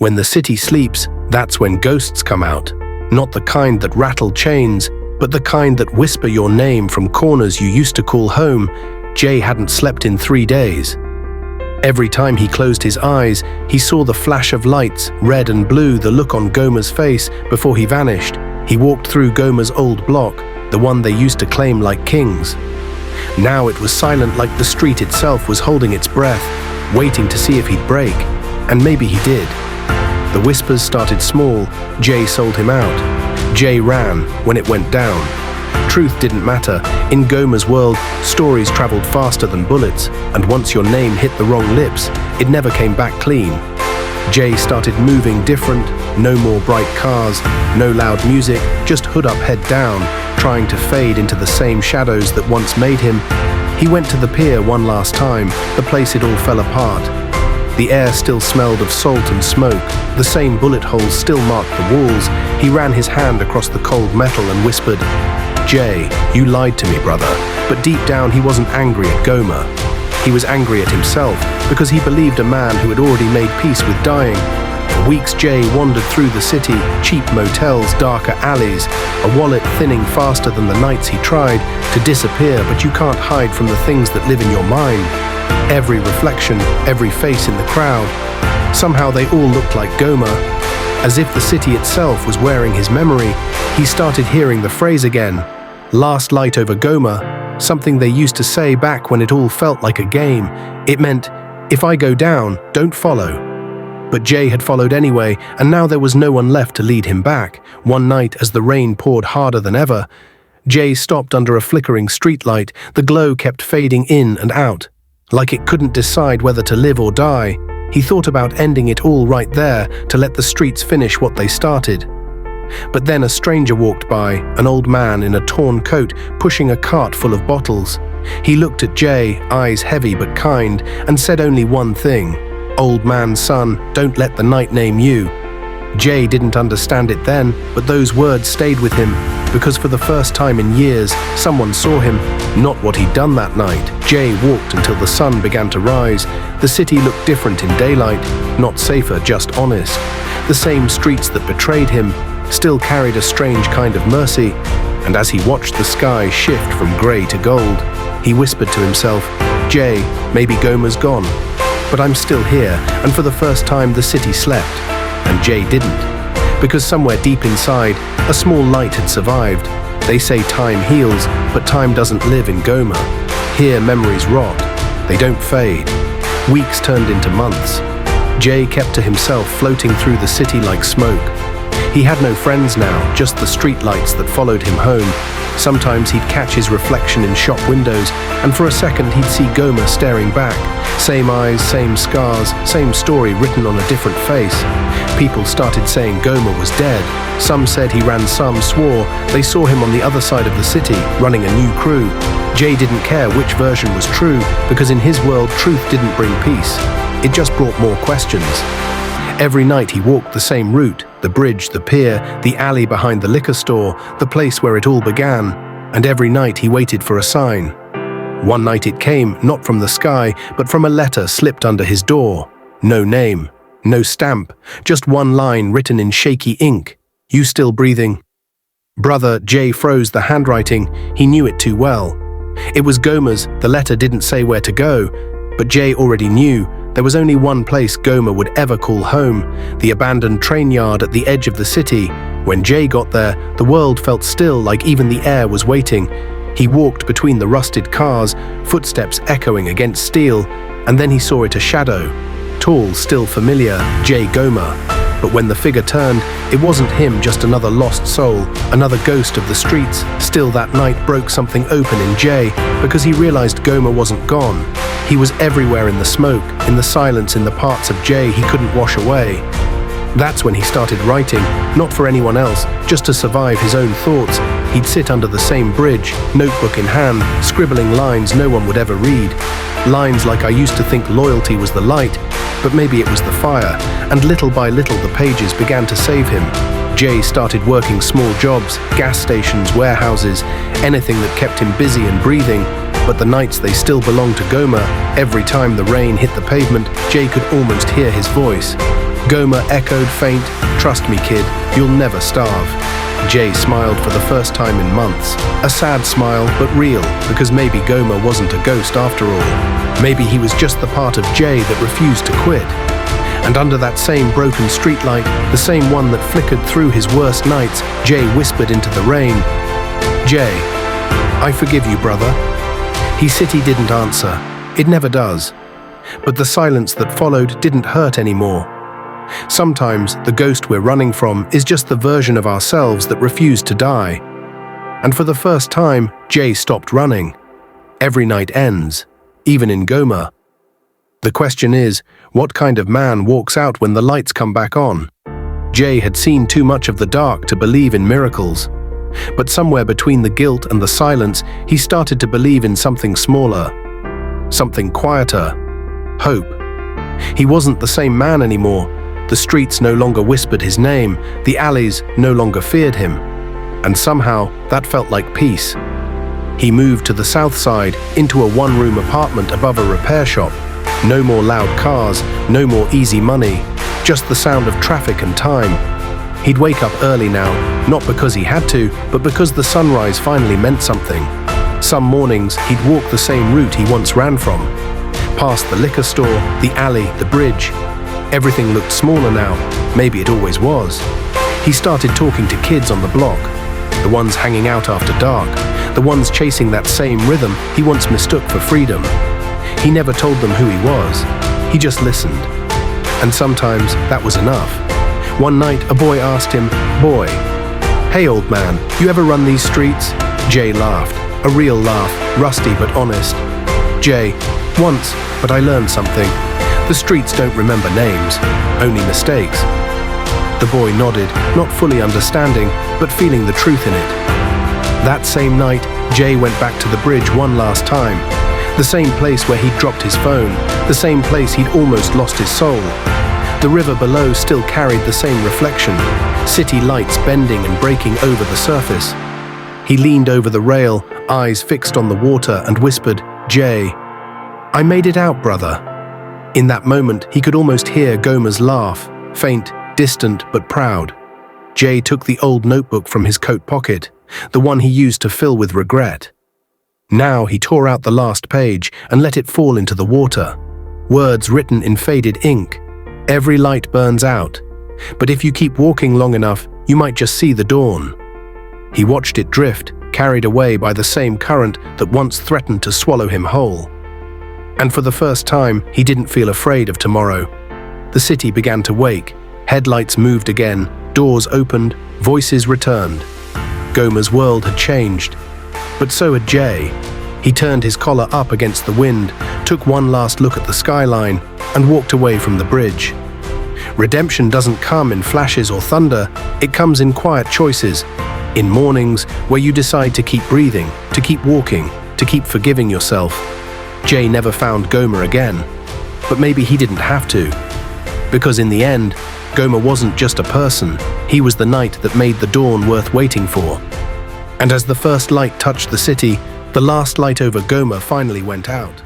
When the city sleeps, that's when ghosts come out. Not the kind that rattle chains, but the kind that whisper your name from corners you used to call home. Jay hadn't slept in 3 days. Every time he closed his eyes, he saw the flash of lights, red and blue, the look on Gomer's face before he vanished. He walked through Gomer's old block, the one they used to claim like kings. Now it was silent, like the street itself was holding its breath, waiting to see if he'd break. And maybe he did. The whispers started small. Jay sold him out. Jay ran when it went down. Truth didn't matter. In Gomer's world, stories traveled faster than bullets, and once your name hit the wrong lips, it never came back clean. Jay started moving different. No more bright cars, no loud music, just hood up, head down, trying to fade into the same shadows that once made him. He went to the pier one last time, the place it all fell apart. The air still smelled of salt and smoke. The same bullet holes still marked the walls. He ran his hand across the cold metal and whispered, "Jay, you lied to me, brother." But deep down he wasn't angry at Gomer. He was angry at himself, because he believed a man who had already made peace with dying. For weeks Jay wandered through the city, cheap motels, darker alleys, a wallet thinning faster than the nights he tried to disappear, but you can't hide from the things that live in your mind. Every reflection, every face in the crowd. Somehow they all looked like Gomer. As if the city itself was wearing his memory, he started hearing the phrase again. Last light over Gomer, something they used to say back when it all felt like a game. It meant, if I go down, don't follow. But Jay had followed anyway, and now there was no one left to lead him back. One night, as the rain poured harder than ever, Jay stopped under a flickering streetlight. The glow kept fading in and out, like it couldn't decide whether to live or die. He thought about ending it all right there, to let the streets finish what they started. But then a stranger walked by, an old man in a torn coat, pushing a cart full of bottles. He looked at Jay, eyes heavy but kind, and said only one thing, "Old man's son, don't let the night name you." Jay didn't understand it then, but those words stayed with him, because for the first time in years, someone saw him, not what he'd done that night. Jay walked until the sun began to rise. The city looked different in daylight, not safer, just honest. The same streets that betrayed him still carried a strange kind of mercy, and as he watched the sky shift from grey to gold, he whispered to himself, "Jay, maybe Gomer's gone, but I'm still here." And for the first time the city slept, and Jay didn't. Because somewhere deep inside, a small light had survived. They say time heals, but time doesn't live in Gomer. Here memories rot, they don't fade. Weeks turned into months. Jay kept to himself, floating through the city like smoke. He had no friends now, just the streetlights that followed him home. Sometimes he'd catch his reflection in shop windows, and for a second he'd see Gomer staring back. Same eyes, same scars, same story written on a different face. People started saying Gomer was dead. Some said he ran, some swore they saw him on the other side of the city, running a new crew. Jay didn't care which version was true, because in his world truth didn't bring peace. It just brought more questions. Every night he walked the same route, the bridge, the pier, the alley behind the liquor store, the place where it all began, and every night he waited for a sign. One night it came, not from the sky, but from a letter slipped under his door. No name, no stamp, just one line written in shaky ink. "You still breathing?" Brother Jay froze. The handwriting, he knew it too well. It was Gomer's. The letter didn't say where to go, but Jay already knew. There was only one place Gomer would ever call home, the abandoned train yard at the edge of the city. When Jay got there, the world felt still, like even the air was waiting. He walked between the rusted cars, footsteps echoing against steel, and then he saw it, a shadow. Tall, still familiar, Jay Gomer. But when the figure turned, it wasn't him, just another lost soul, another ghost of the streets. Still, that night broke something open in Jay, because he realized Gomer wasn't gone. He was everywhere, in the smoke, in the silence, in the parts of Jay he couldn't wash away. That's when he started writing, not for anyone else, just to survive his own thoughts. He'd sit under the same bridge, notebook in hand, scribbling lines no one would ever read. Lines like, "I used to think loyalty was the light, but maybe it was the fire," and little by little the pages began to save him. Jay started working small jobs, gas stations, warehouses, anything that kept him busy and breathing. But the nights, they still belonged to Gomer. Every time the rain hit the pavement, Jay could almost hear his voice. Gomer echoed faint, "Trust me, kid, you'll never starve." Jay smiled for the first time in months. A sad smile, but real, because maybe Gomer wasn't a ghost after all. Maybe he was just the part of Jay that refused to quit. And under that same broken streetlight, the same one that flickered through his worst nights, Jay whispered into the rain, "Jay, I forgive you, brother." His city didn't answer. It never does. But the silence that followed didn't hurt anymore. Sometimes the ghost we're running from is just the version of ourselves that refused to die. And for the first time, Jay stopped running. Every night ends, even in Gomer. The question is, what kind of man walks out when the lights come back on? Jay had seen too much of the dark to believe in miracles. But somewhere between the guilt and the silence, he started to believe in something smaller, something quieter, hope. He wasn't the same man anymore. The streets no longer whispered his name, the alleys no longer feared him. And somehow, that felt like peace. He moved to the south side, into a one-room apartment above a repair shop. No more loud cars, no more easy money, just the sound of traffic and time. He'd wake up early now, not because he had to, but because the sunrise finally meant something. Some mornings, he'd walk the same route he once ran from. Past the liquor store, the alley, the bridge. Everything looked smaller now, maybe it always was. He started talking to kids on the block, the ones hanging out after dark, the ones chasing that same rhythm he once mistook for freedom. He never told them who he was, he just listened. And sometimes that was enough. One night, a boy asked him, "Boy, hey old man, you ever run these streets?" Jay laughed, a real laugh, rusty but honest. "Jay, once, but I learned something. The streets don't remember names, only mistakes." The boy nodded, not fully understanding, but feeling the truth in it. That same night, Jay went back to the bridge one last time. The same place where he'd dropped his phone, the same place he'd almost lost his soul. The river below still carried the same reflection, city lights bending and breaking over the surface. He leaned over the rail, eyes fixed on the water, and whispered, "Jay, I made it out, brother." In that moment, he could almost hear Gomer's laugh, faint, distant, but proud. Jay took the old notebook from his coat pocket, the one he used to fill with regret. Now he tore out the last page and let it fall into the water. Words written in faded ink. Every light burns out, but if you keep walking long enough, you might just see the dawn. He watched it drift, carried away by the same current that once threatened to swallow him whole. And for the first time, he didn't feel afraid of tomorrow. The city began to wake. Headlights moved again, doors opened, voices returned. Gomer's world had changed, but so had Jay. He turned his collar up against the wind, took one last look at the skyline, and walked away from the bridge. Redemption doesn't come in flashes or thunder, it comes in quiet choices, in mornings where you decide to keep breathing, to keep walking, to keep forgiving yourself. Jay never found Gomer again, but maybe he didn't have to. Because in the end, Gomer wasn't just a person, he was the night that made the dawn worth waiting for. And as the first light touched the city, the last light over Gomer finally went out.